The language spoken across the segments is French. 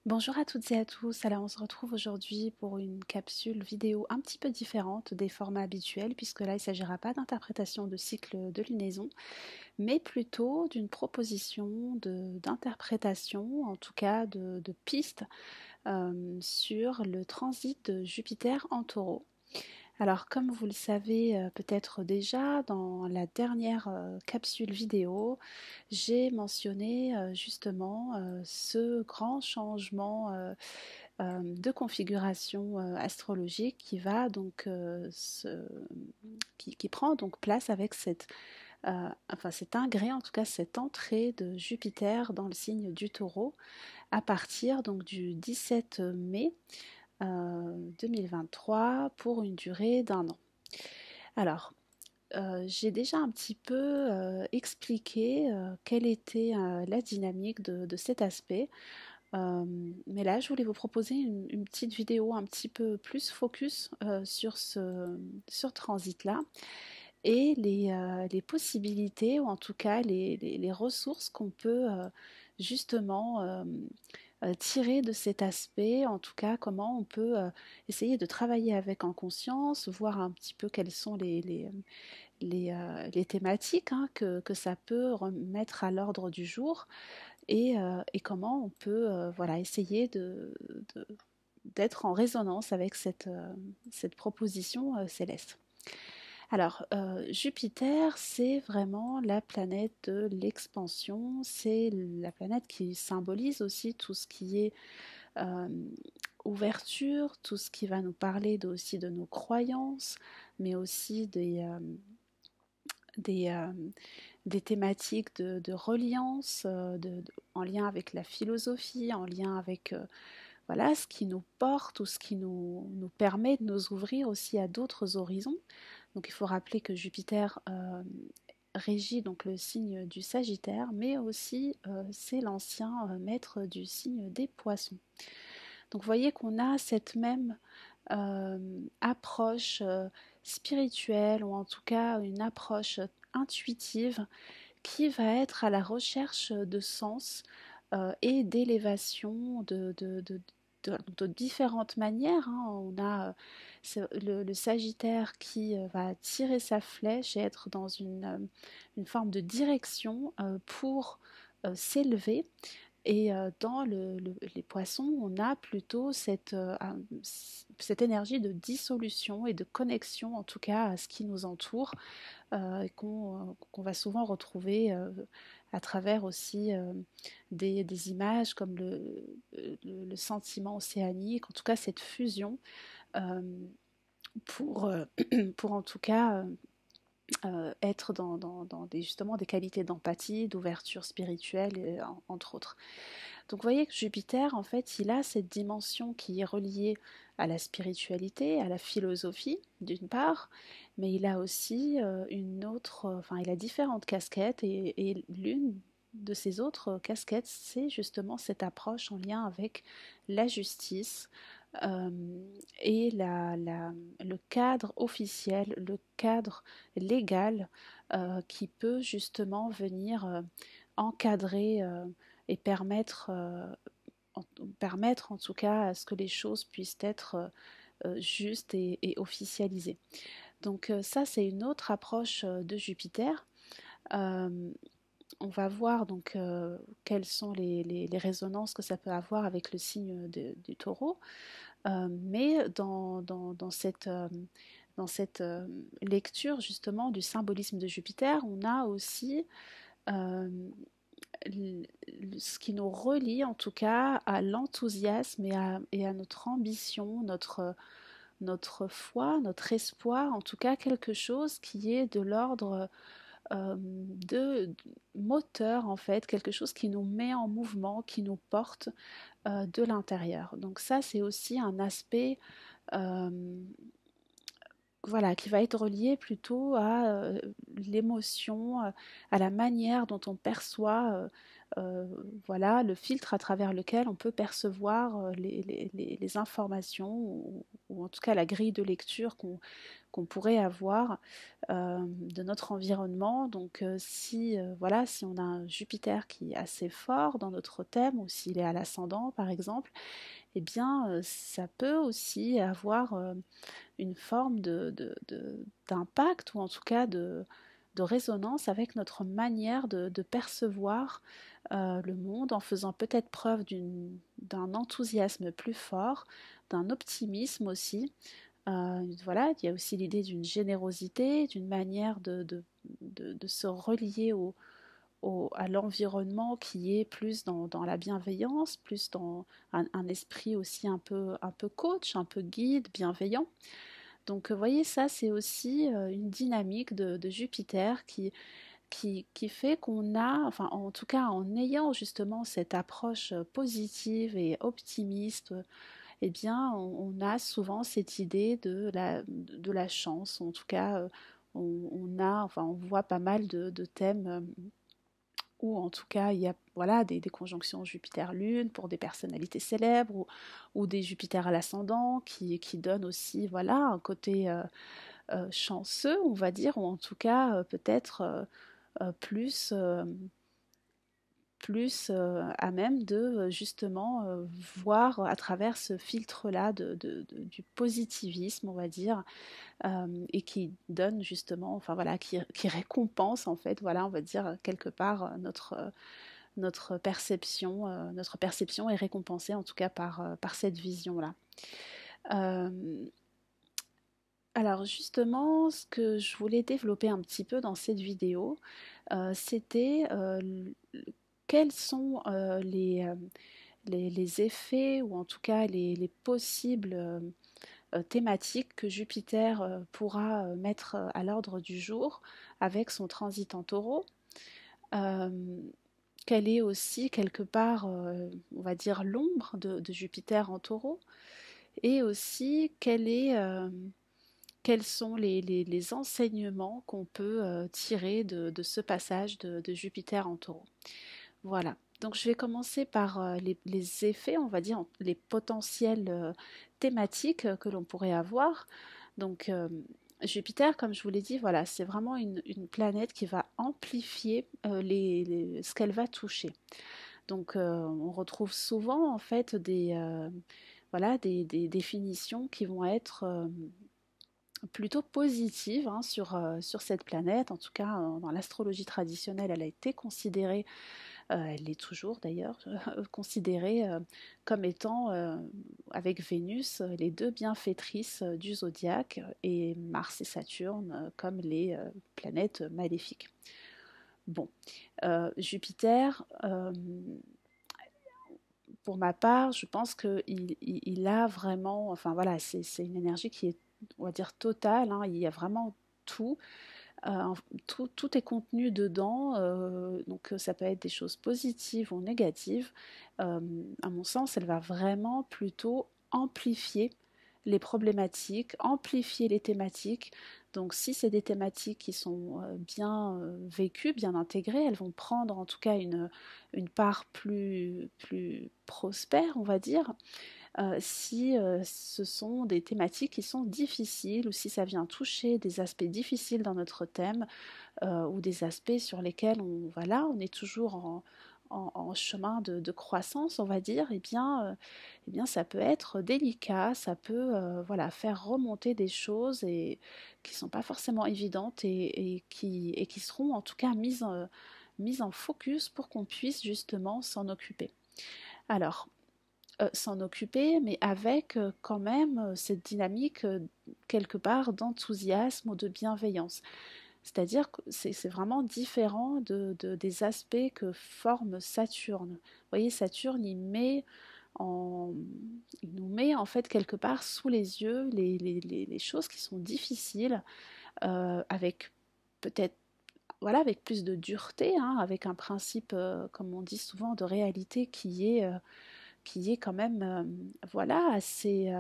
Bonjour à toutes et à tous, alors on se retrouve aujourd'hui pour une capsule vidéo un petit peu différente des formats habituels puisque là il ne s'agira pas d'interprétation de cycle de lunaison mais plutôt d'une proposition d'interprétation, en tout cas de pistes sur le transit de Jupiter en Taureau. Alors comme vous le savez peut-être déjà, dans la dernière capsule vidéo, j'ai mentionné justement ce grand changement de configuration astrologique qui va donc qui prend donc place avec enfin cet ingré, en tout cas cette entrée de Jupiter dans le signe du Taureau à partir donc du 17 mai 2023 pour une durée d'1 an. Alors, j'ai déjà un petit peu expliqué quelle était la dynamique de cet aspect. Mais là, je voulais vous proposer une petite vidéo un petit peu plus focus sur ce transit-là et les possibilités, ou en tout cas les ressources qu'on peut justement tirer de cet aspect, en tout cas comment on peut essayer de travailler avec en conscience, voir un petit peu quelles sont les thématiques hein, que ça peut remettre à l'ordre du jour et comment on peut voilà, essayer d'être en résonance avec cette proposition céleste. Alors, Jupiter, c'est vraiment la planète de l'expansion, c'est la planète qui symbolise aussi tout ce qui est euh, ouverture, tout ce qui va nous parler aussi de nos croyances, mais aussi des, euh, des thématiques de reliance, en lien avec la philosophie, en lien avec voilà, ce qui nous porte ou ce qui nous permet de nous ouvrir aussi à d'autres horizons. Donc il faut rappeler que Jupiter régit donc le signe du Sagittaire, mais aussi c'est l'ancien maître du signe des Poissons. Donc vous voyez qu'on a cette même approche spirituelle, ou en tout cas une approche intuitive qui va être à la recherche de sens et d'élévation de différentes manières. Hein. On a le Sagittaire qui va tirer sa flèche et être dans une forme de direction pour s'élever. Et dans les poissons, on a plutôt cette énergie de dissolution et de connexion, en tout cas, à ce qui nous entoure, qu'on va souvent retrouver à travers aussi des images comme le sentiment océanique, en tout cas cette fusion euh, pour, pour en tout cas être dans justement des qualités d'empathie, d'ouverture spirituelle, entre autres. Donc vous voyez que Jupiter, en fait, il a cette dimension qui est reliée à la spiritualité, à la philosophie, d'une part, mais il a aussi une autre, enfin, il a différentes casquettes, et l'une de ces autres casquettes, c'est justement cette approche en lien avec la justice euh, et le cadre officiel, le cadre légal qui peut justement venir encadrer et permettre en tout cas à ce que les choses puissent être justes et officialisées. Donc ça, c'est une autre approche de Jupiter. Euh, on va voir donc quelles sont les résonances que ça peut avoir avec le signe du taureau. Mais dans cette lecture justement du symbolisme de Jupiter, on a aussi euh, ce qui nous relie en tout cas à l'enthousiasme et à notre ambition, notre foi, notre espoir, en tout cas quelque chose qui est de l'ordre de moteur en fait, quelque chose qui nous met en mouvement, qui nous porte de l'intérieur. Donc ça c'est aussi un aspect euh, voilà, qui va être relié plutôt à l'émotion, à la manière dont on perçoit, euh, voilà, le filtre à travers lequel on peut percevoir les informations ou en tout cas la grille de lecture qu'on pourrait avoir de notre environnement. Donc, si, voilà, si on a un Jupiter qui est assez fort dans notre thème, ou s'il est à l'ascendant, par exemple, eh bien, ça peut aussi avoir une forme d'impact, ou en tout cas de résonance avec notre manière de percevoir le monde, en faisant peut-être preuve d'un enthousiasme plus fort, d'un optimisme aussi. Voilà, il y a aussi l'idée d'une générosité, d'une manière de se relier à l'environnement qui est plus dans la bienveillance, plus dans un esprit aussi un peu coach, un peu guide, bienveillant. Donc, vous voyez, ça, c'est aussi une dynamique de Jupiter qui fait qu'on a, enfin, en tout cas, en ayant justement cette approche positive et optimiste, eh bien, on a souvent cette idée de la chance. En tout cas, enfin, on voit pas mal de thèmes où, en tout cas, il y a voilà, des conjonctions Jupiter-Lune pour des personnalités célèbres ou des Jupiter à l'ascendant qui donnent aussi voilà, un côté chanceux, on va dire, ou en tout cas peut-être plus à même de justement voir à travers ce filtre-là du positivisme, on va dire, et qui donne justement, enfin voilà, qui récompense en fait, voilà, on va dire quelque part notre perception est récompensée en tout cas par cette vision-là. Euh, alors justement, ce que je voulais développer un petit peu dans cette vidéo, c'était quels sont les effets ou en tout cas les possibles thématiques que Jupiter pourra mettre à l'ordre du jour avec son transit en taureau. Euh, Quelle est aussi quelque part, on va dire, l'ombre de Jupiter en taureau, et aussi quels sont les enseignements qu'on peut tirer de ce passage de Jupiter en taureau. Voilà. Donc je vais commencer par les effets, on va dire, les potentielles thématiques que l'on pourrait avoir. Donc Jupiter, comme je vous l'ai dit, voilà, c'est vraiment une planète qui va amplifier ce qu'elle va toucher. Donc on retrouve souvent en fait voilà, des définitions qui vont être plutôt positives hein, sur cette planète. En tout cas, dans l'astrologie traditionnelle, elle a été considérée elle l'est toujours d'ailleurs, considérée comme étant, avec Vénus, les deux bienfaitrices du zodiaque, et Mars et Saturne comme les planètes maléfiques. Bon, Jupiter, pour ma part, je pense qu'il a vraiment, enfin voilà, c'est une énergie qui est, on va dire, totale, hein, il y a vraiment tout. Euh, tout est contenu dedans, donc ça peut être des choses positives ou négatives. Euh, à mon sens, elle va vraiment plutôt amplifier les problématiques, amplifier les thématiques. Donc si c'est des thématiques qui sont bien vécues, bien intégrées, elles vont prendre en tout cas une part plus prospère, on va dire. Si ce sont des thématiques qui sont difficiles, ou si ça vient toucher des aspects difficiles dans notre thème, ou des aspects sur lesquels voilà, on est toujours en chemin de croissance, on va dire, eh bien ça peut être délicat, ça peut voilà, faire remonter des choses qui ne sont pas forcément évidentes et qui seront en tout cas mises en focus pour qu'on puisse justement s'en occuper. Alors, s'en occuper, mais avec quand même cette dynamique quelque part d'enthousiasme ou de bienveillance. C'est-à-dire que c'est vraiment différent des aspects que forme Saturne. Vous voyez, Saturne, en, il nous met en fait quelque part sous les yeux les choses qui sont difficiles, avec peut-être voilà, avec plus de dureté, hein, avec un principe, comme on dit souvent, de réalité qui est quand même voilà, assez,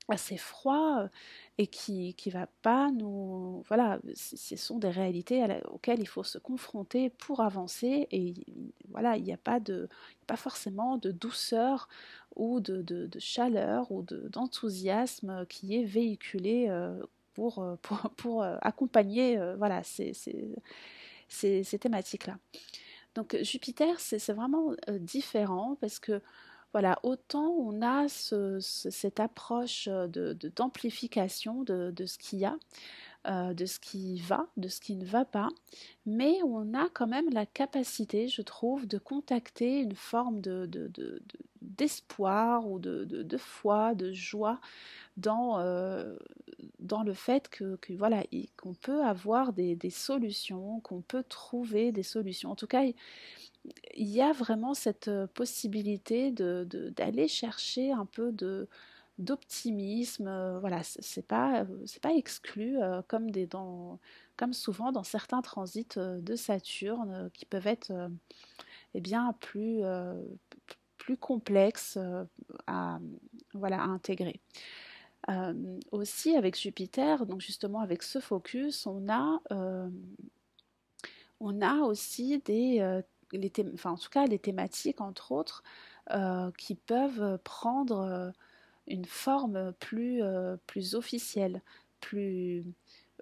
assez froid et qui va pas nous... Voilà, ce sont des réalités auxquelles il faut se confronter pour avancer et voilà, il n'y a pas pas forcément de douceur ou de chaleur ou d'enthousiasme qui est véhiculé pour accompagner voilà, ces thématiques-là. Donc Jupiter, c'est vraiment différent parce que voilà, autant on a cette approche d'amplification de ce qu'il y a, de ce qui va, de ce qui ne va pas, mais on a quand même la capacité, je trouve, de contacter une forme d'espoir ou de foi, de joie dans le fait voilà, qu'on peut avoir des solutions, qu'on peut trouver des solutions. En tout cas, il y a vraiment cette possibilité d'aller chercher un peu d'optimisme. Voilà, c'est pas exclu comme souvent dans certains transits de Saturne qui peuvent être eh bien, plus complexes à, voilà, à intégrer. Aussi avec Jupiter, donc justement avec ce focus, on a aussi enfin, en tout cas les thématiques entre autres qui peuvent prendre une forme plus officielle, plus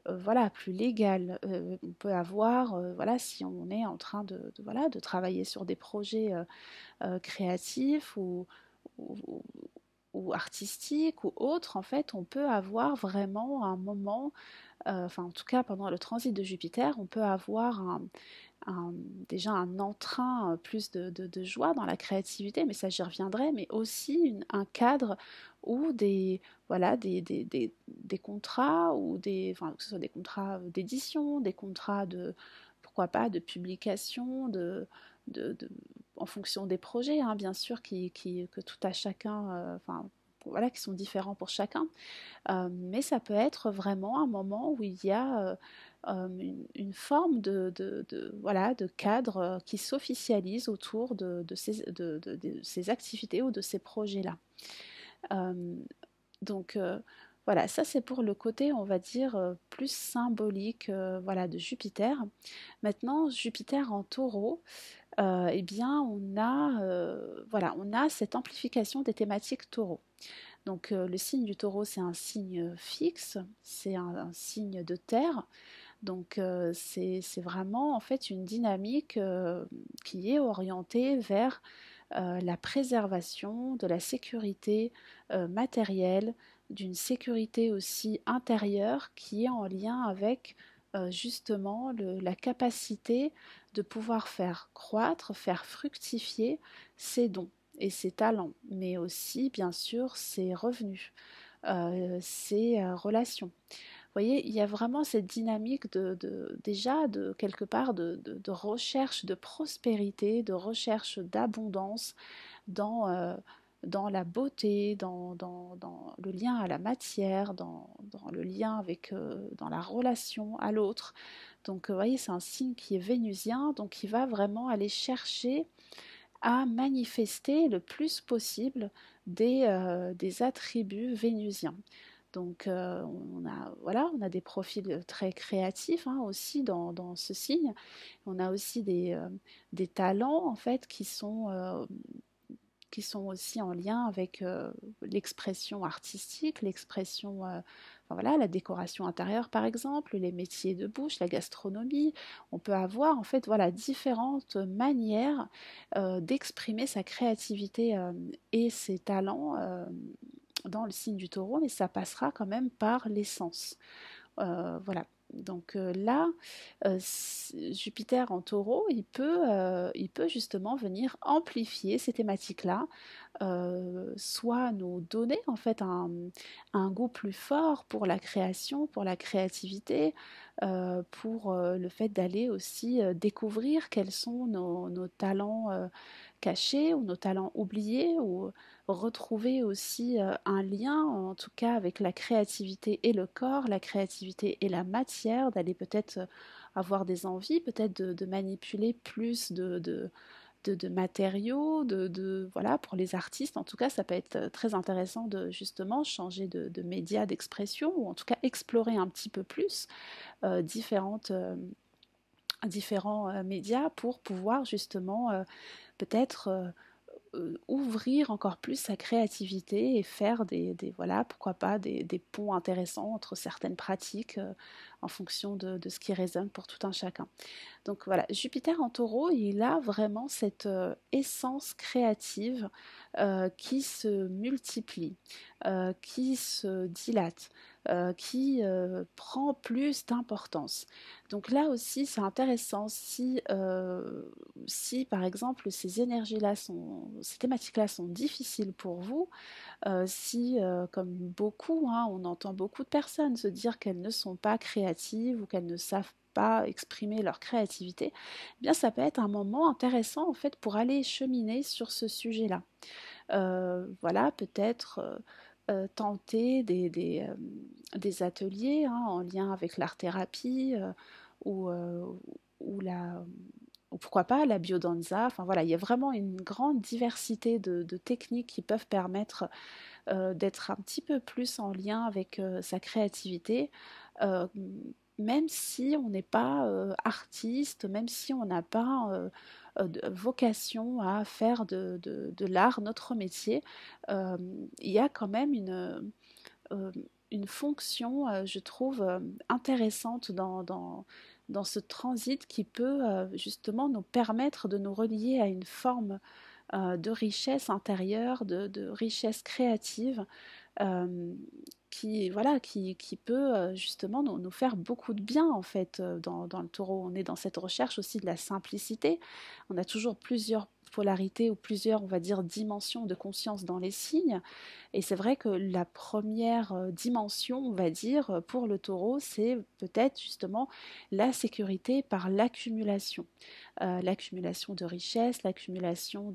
voilà, plus légale. On peut avoir, voilà, si on est en train voilà, de travailler sur des projets créatifs ou, ou artistiques ou autres, en fait, on peut avoir vraiment un moment, enfin en tout cas pendant le transit de Jupiter, on peut avoir un, déjà un entrain plus de joie dans la créativité, mais ça j'y reviendrai, mais aussi un cadre où voilà, des contrats, ou enfin, que ce soit des contrats d'édition, des contrats pourquoi pas, de publication, de, en fonction des projets, hein, bien sûr, que tout à chacun, enfin, voilà, qui sont différents pour chacun. Mais ça peut être vraiment un moment où il y a une forme voilà, de cadre qui s'officialise autour de ces activités ou de ces projets-là. Euh, donc voilà, ça c'est pour le côté, on va dire, plus symbolique voilà, de Jupiter. Maintenant, Jupiter en taureau, eh bien, voilà, on a cette amplification des thématiques taureau. Donc le signe du taureau, c'est un signe fixe, c'est un signe de terre. Donc c'est vraiment en fait une dynamique qui est orientée vers la préservation de la sécurité matérielle, d'une sécurité aussi intérieure qui est en lien avec justement la capacité de pouvoir faire croître, faire fructifier ses dons et ses talents, mais aussi bien sûr ses revenus, ses relations. Vous voyez, il y a vraiment cette dynamique déjà de quelque part de recherche de prospérité, de recherche d'abondance dans, dans la beauté, dans le lien à la matière, dans le lien avec, dans la relation à l'autre. Donc, vous voyez, c'est un signe qui est vénusien, donc qui va vraiment aller chercher à manifester le plus possible des attributs vénusiens. Donc voilà, on a des profils très créatifs hein, aussi dans ce signe. On a aussi des talents en fait qui sont aussi en lien avec l'expression artistique, l'expression, enfin, voilà, la décoration intérieure par exemple, les métiers de bouche, la gastronomie. On peut avoir en fait voilà différentes manières d'exprimer sa créativité et ses talents dans le signe du taureau, mais ça passera quand même par l'essence. Voilà. Donc là, Jupiter en taureau, il peut justement venir amplifier ces thématiques-là, soit nous donner en fait un goût plus fort pour la création, pour la créativité, pour le fait d'aller aussi découvrir quels sont nos talents cachés ou nos talents oubliés, ou retrouver aussi un lien en tout cas avec la créativité et le corps, la créativité et la matière, d'aller peut-être avoir des envies, peut-être de manipuler plus de matériaux, voilà, pour les artistes. En tout cas, ça peut être très intéressant de justement changer de média d'expression ou en tout cas explorer un petit peu plus différents médias pour pouvoir justement peut-être ouvrir encore plus sa créativité et faire voilà, pourquoi pas des ponts intéressants entre certaines pratiques en fonction de ce qui résonne pour tout un chacun. Donc voilà, Jupiter en taureau, il a vraiment cette essence créative qui se multiplie, qui se dilate, qui prend plus d'importance. Donc là aussi, c'est intéressant si par exemple ces thématiques-là sont difficiles pour vous, si, comme beaucoup, hein, on entend beaucoup de personnes se dire qu'elles ne sont pas créatives ou qu'elles ne savent pas exprimer leur créativité, eh bien ça peut être un moment intéressant en fait pour aller cheminer sur ce sujet-là. Voilà, peut-être tenter des ateliers hein, en lien avec l'art-thérapie ou, euh, ou la ou pourquoi pas la biodanza. Enfin voilà, il y a vraiment une grande diversité de techniques qui peuvent permettre d'être un petit peu plus en lien avec sa créativité, euh, même si on n'est pas artiste, même si on n'a pas vocation à faire de l'art notre métier, euh, il y a quand même euh, une fonction, je trouve, intéressante dans ce transit qui peut justement nous permettre de nous relier à une forme de richesse intérieure, de richesse créative, euh, qui peut justement nous faire beaucoup de bien en fait dans le taureau. On est dans cette recherche aussi de la simplicité. On a toujours plusieurs polarités ou plusieurs, on va dire, dimensions de conscience dans les signes. Et c'est vrai que la première dimension, on va dire, pour le taureau, c'est peut-être justement la sécurité par l'accumulation. L'accumulation de richesses, l'accumulation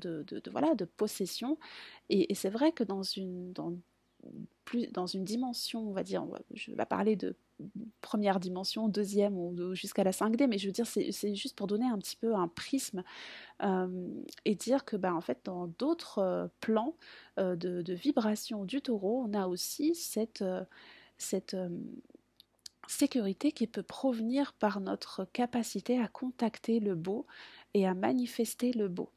voilà, de possessions. Et c'est vrai que dans une dimension, on va dire, je vais parler de première dimension, deuxième ou jusqu'à la 5D, mais je veux dire, c'est juste pour donner un petit peu un prisme et dire que en fait, dans d'autres plans de vibration du taureau, on a aussi cette sécurité qui peut provenir par notre capacité à contacter le beau et à manifester le beau.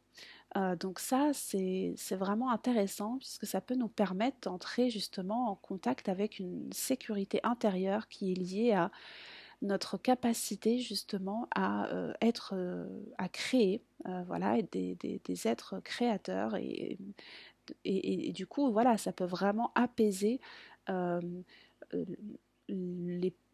Donc ça, c'est vraiment intéressant puisque ça peut nous permettre d'entrer justement en contact avec une sécurité intérieure qui est liée à notre capacité justement à créer, voilà, être des êtres créateurs et du coup, voilà, ça peut vraiment apaiser euh, euh,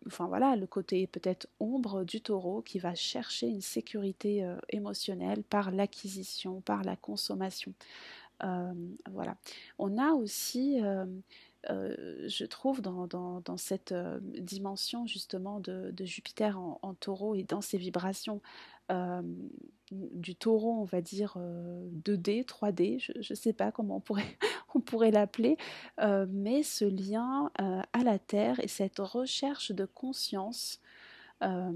enfin voilà, le côté peut-être ombre du taureau qui va chercher une sécurité émotionnelle par l'acquisition, par la consommation. Euh, voilà. On a aussi, je trouve, dans cette dimension justement de Jupiter en taureau et dans ses vibrations euh, du taureau, on va dire 2D, 3D, je ne sais pas comment on pourrait l'appeler, mais ce lien à la Terre et cette recherche de conscience euh,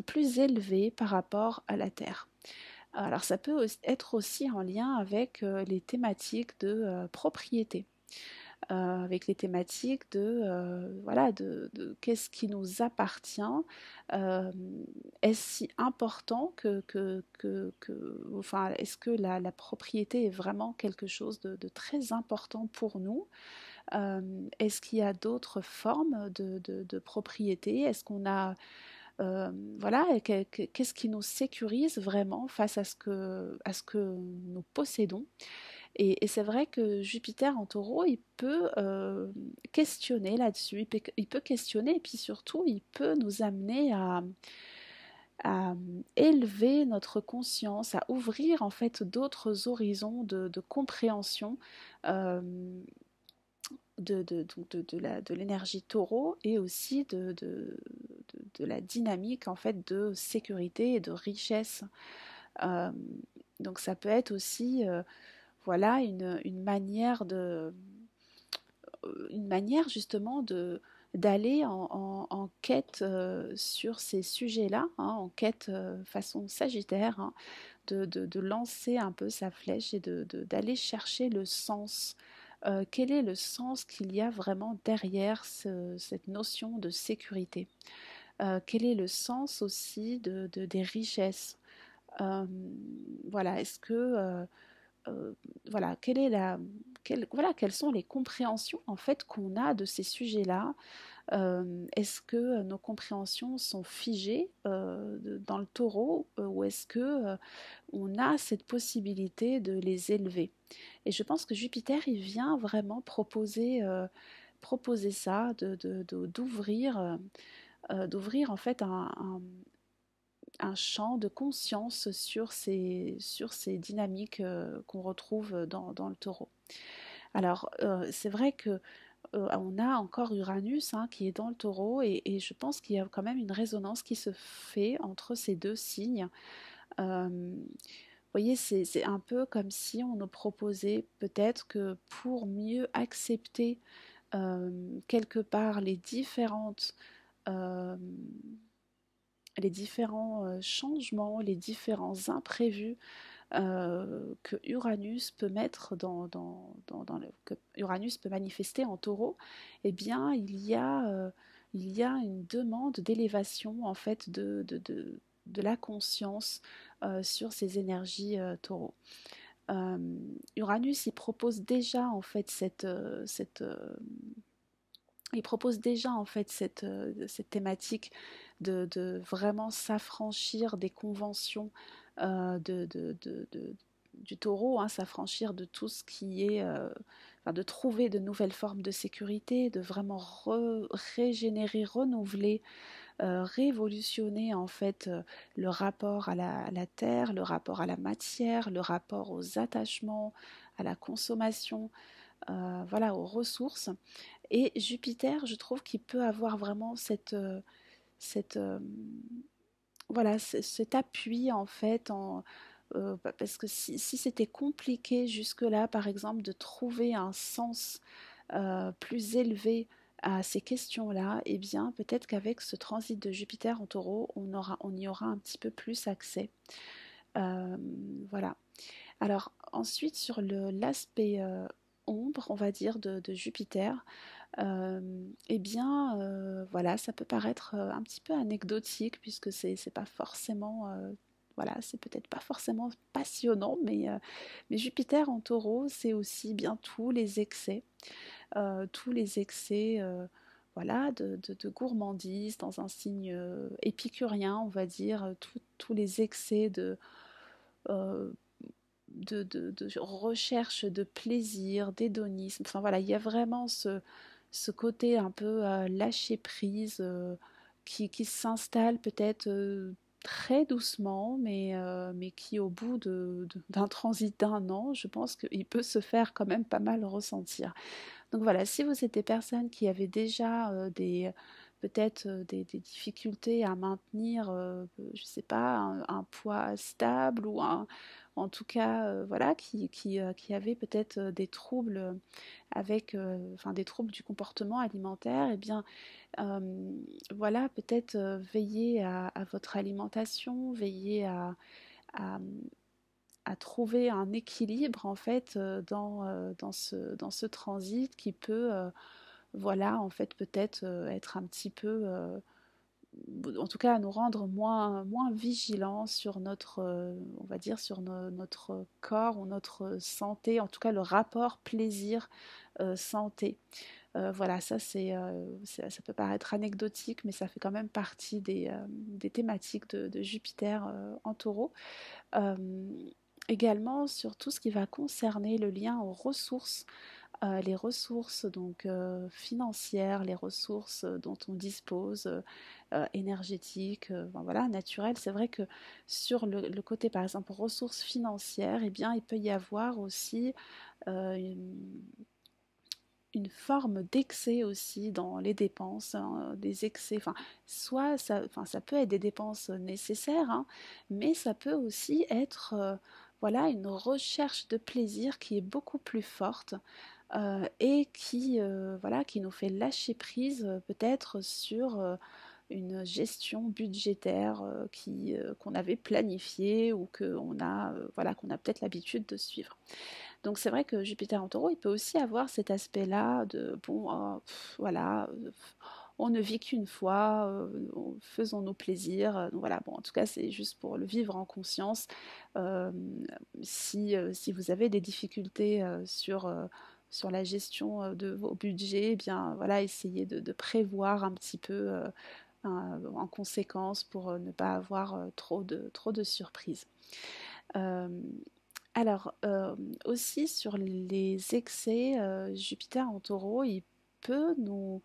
plus élevée par rapport à la Terre. Alors ça peut être aussi en lien avec les thématiques de propriété, avec les thématiques voilà, de qu'est-ce qui nous appartient. euh, Est-ce si important enfin, est-ce que la propriété est vraiment quelque chose de très important pour nous? Est-ce qu'il y a d'autres formes de propriété? Est-ce qu'on a voilà, qu'est-ce qui nous sécurise vraiment face à ce que nous possédons. Et c'est vrai que Jupiter en taureau, il peut questionner là-dessus, il peut questionner et puis surtout, il peut nous amener à élever notre conscience, à ouvrir en fait d'autres horizons de compréhension euh, de l'énergie taureau et aussi de la dynamique en fait de sécurité et de richesse. Euh, donc ça peut être aussi voilà une manière justement d'aller en quête sur ces sujets-là, hein, en quête façon Sagittaire, hein, de lancer un peu sa flèche et d'aller chercher le sens. Quel est le sens qu'il y a vraiment derrière cette notion de sécurité? Quel est le sens aussi des richesses? Euh, voilà, est-ce que voilà, voilà, quelles sont les compréhensions en fait qu'on a de ces sujets-là? Est-ce que nos compréhensions sont figées dans le taureau ou est-ce que on a cette possibilité de les élever? Et je pense que Jupiter, il vient vraiment proposer ça, d'ouvrir en fait un champ de conscience sur ces dynamiques qu'on retrouve dans le taureau. Alors, c'est vrai que on a encore Uranus hein, qui est dans le taureau et je pense qu'il y a quand même une résonance qui se fait entre ces deux signes. Vous voyez, c'est un peu comme si on nous proposait peut-être que pour mieux accepter quelque part euh, les différents changements, les différents imprévus que Uranus peut mettre que Uranus peut manifester en taureau, eh bien, il y a une demande d'élévation en fait de la conscience sur ces énergies taureau. Euh, Uranus, il propose déjà en fait il propose déjà en fait cette thématique de vraiment s'affranchir des conventions du taureau, hein, s'affranchir de tout ce qui est, enfin, de trouver de nouvelles formes de sécurité, de vraiment régénérer, renouveler, révolutionner en fait le rapport à la terre, le rapport à la matière, le rapport aux attachements, à la consommation, voilà, aux ressources. Et Jupiter, je trouve qu'il peut avoir vraiment cette voilà, cet appui en fait, parce que si c'était compliqué jusque-là, par exemple, de trouver un sens plus élevé à ces questions-là, eh bien, peut-être qu'avec ce transit de Jupiter en Taureau, on y aura un petit peu plus accès. Euh, voilà. Alors ensuite, sur l'aspect ombre, on va dire, de Jupiter, eh bien, voilà, ça peut paraître un petit peu anecdotique puisque c'est pas forcément, voilà, c'est peut-être pas forcément passionnant, mais Jupiter en Taureau, c'est aussi bien tous les excès, voilà, de gourmandise dans un signe épicurien, on va dire, tous les excès euh, de recherche de plaisir, d'hédonisme. Enfin voilà, il y a vraiment ce côté un peu lâcher prise qui s'installe peut-être très doucement, mais qui au bout d'un transit d'un an, je pense qu'il peut se faire quand même pas mal ressentir. Donc voilà, si vous êtes des personnes qui avaient déjà peut-être des difficultés à maintenir, je ne sais pas, un poids stable ou en tout cas, voilà, qui avaient peut-être des troubles enfin des troubles du comportement alimentaire, eh bien, voilà, peut-être veiller à votre alimentation, veiller à, à trouver un équilibre en fait dans ce transit qui peut voilà en fait peut-être être un petit peu en tout cas à nous rendre moins vigilants sur notre on va dire sur notre corps ou notre santé, en tout cas le rapport plaisir santé. Voilà, ça peut paraître anecdotique, mais ça fait quand même partie des thématiques de Jupiter en taureau. Euh, Également sur tout ce qui va concerner le lien aux ressources, les ressources donc financières, les ressources dont on dispose, énergétiques, ben voilà, naturelles. C'est vrai que sur le côté par exemple ressources financières, eh bien il peut y avoir aussi euh, une, une forme d'excès aussi dans les dépenses, hein, des excès, enfin ça peut être des dépenses nécessaires, hein, mais ça peut aussi être voilà une recherche de plaisir qui est beaucoup plus forte, et qui, voilà, qui nous fait lâcher prise peut-être sur une gestion budgétaire qu'on avait planifiée ou voilà, qu'on a peut-être l'habitude de suivre. Donc c'est vrai que Jupiter en taureau, il peut aussi avoir cet aspect-là de, bon, voilà, on ne vit qu'une fois, faisons nos plaisirs. Donc voilà, bon, en tout cas, c'est juste pour le vivre en conscience. Euh, si vous avez des difficultés sur la gestion de vos budgets, eh bien voilà, essayez de prévoir un petit peu en conséquence pour ne pas avoir trop de surprises. Euh, alors, aussi sur les excès, Jupiter en taureau, il peut nous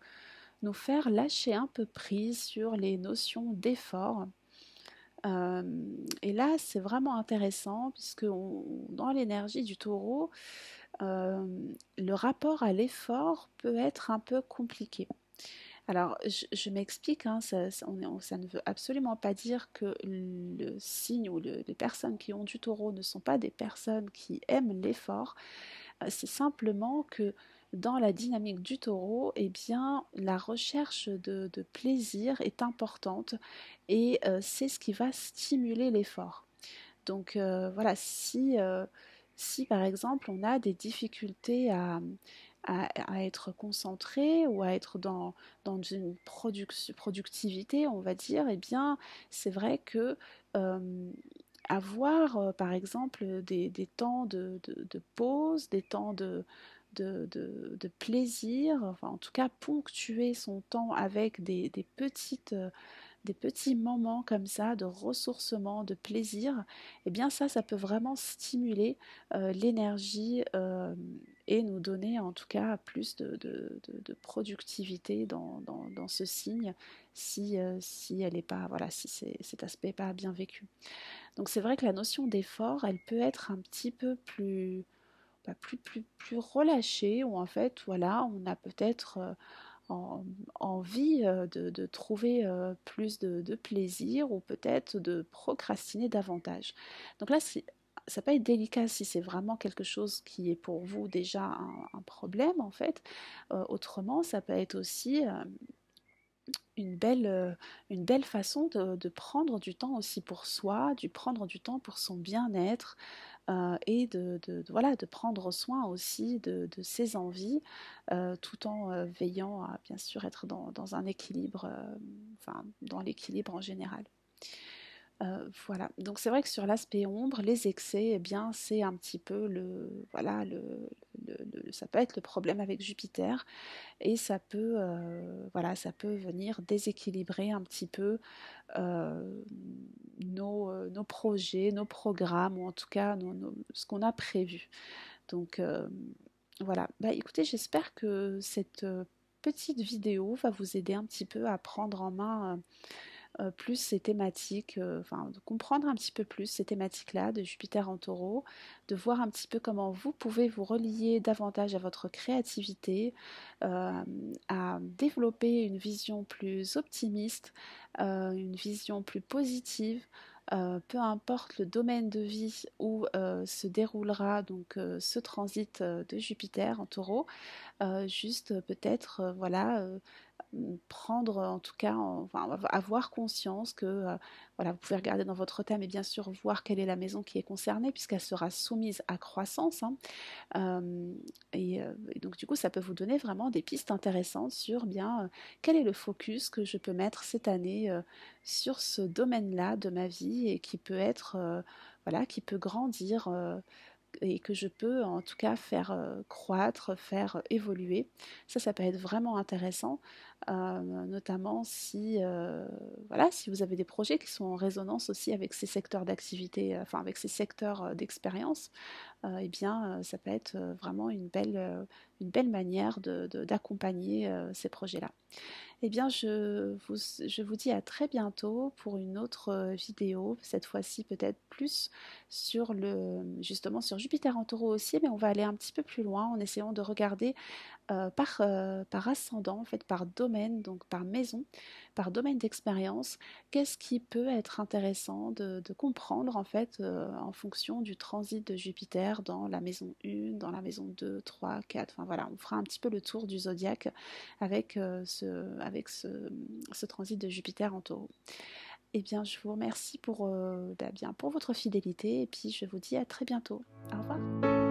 faire lâcher un peu prise sur les notions d'effort. Euh, et là, c'est vraiment intéressant puisque dans l'énergie du taureau, euh, le rapport à l'effort peut être un peu compliqué. Alors, je m'explique, hein, ça ne veut absolument pas dire que le signe ou les personnes qui ont du taureau ne sont pas des personnes qui aiment l'effort. C'est simplement que dans la dynamique du taureau, eh bien, la recherche de plaisir est importante et c'est ce qui va stimuler l'effort. Donc voilà, si par exemple on a des difficultés à être concentré ou à être dans une productivité, on va dire, eh bien c'est vrai que avoir par exemple des temps de pause, des temps de plaisir, enfin en tout cas ponctuer son temps avec des petits moments comme ça de ressourcement, de plaisir, eh bien ça peut vraiment stimuler l'énergie et nous donner en tout cas plus de productivité dans ce signe si elle est pas, voilà, si cet aspect n'est pas bien vécu. Donc c'est vrai que la notion d'effort, elle peut être un petit peu plus, plus relâchée, où en fait, voilà, on a peut-être en- envie de trouver plus de plaisir ou peut-être de procrastiner davantage. Donc là, ça peut être délicat si c'est vraiment quelque chose qui est pour vous déjà un problème en fait. Autrement, ça peut être aussi une belle façon de prendre du temps aussi pour soi, de prendre du temps pour son bien-être et voilà, de prendre soin aussi de ses envies tout en veillant à bien sûr être dans un équilibre, enfin dans l'équilibre en général. Voilà, donc c'est vrai que sur l'aspect ombre, les excès, eh bien, c'est un petit peu voilà, ça peut être le problème avec Jupiter et voilà, ça peut venir déséquilibrer un petit peu euh, nos projets, nos programmes, ou en tout cas ce qu'on a prévu. Donc voilà, bah, écoutez, j'espère que cette petite vidéo va vous aider un petit peu à prendre en main plus ces thématiques, enfin de comprendre un petit peu plus ces thématiques-là de Jupiter en taureau, de voir un petit peu comment vous pouvez vous relier davantage à votre créativité, euh, à développer une vision plus optimiste, une vision plus positive. Peu importe le domaine de vie où se déroulera donc ce transit de Jupiter en taureau, juste peut-être voilà prendre en tout cas, enfin, avoir conscience que voilà, vous pouvez regarder dans votre thème et bien sûr voir quelle est la maison qui est concernée puisqu'elle sera soumise à croissance. Hein. Euh, et donc du coup, ça peut vous donner vraiment des pistes intéressantes sur bien quel est le focus que je peux mettre cette année sur ce domaine-là de ma vie et qui peut être voilà, qui peut grandir et que je peux en tout cas faire croître, faire évoluer. Ça peut être vraiment intéressant, notamment si, voilà, si vous avez des projets qui sont en résonance aussi avec ces secteurs d'activité, enfin avec ces secteurs d'expérience, eh bien ça peut être vraiment une belle manière d'accompagner ces projets-là. Eh bien, je vous dis à très bientôt pour une autre vidéo, cette fois-ci peut-être plus justement sur Jupiter en taureau aussi, mais on va aller un petit peu plus loin en essayant de regarder par ascendant, en fait, par domaine, donc par maison, par domaine d'expérience, qu'est-ce qui peut être intéressant de comprendre, en fait, en fonction du transit de Jupiter dans la maison 1, dans la maison 2, 3, 4, enfin voilà, on fera un petit peu le tour du zodiaque avec, ce transit de Jupiter en taureau. Eh bien, je vous remercie pour, bien, pour votre fidélité et puis je vous dis à très bientôt. Au revoir.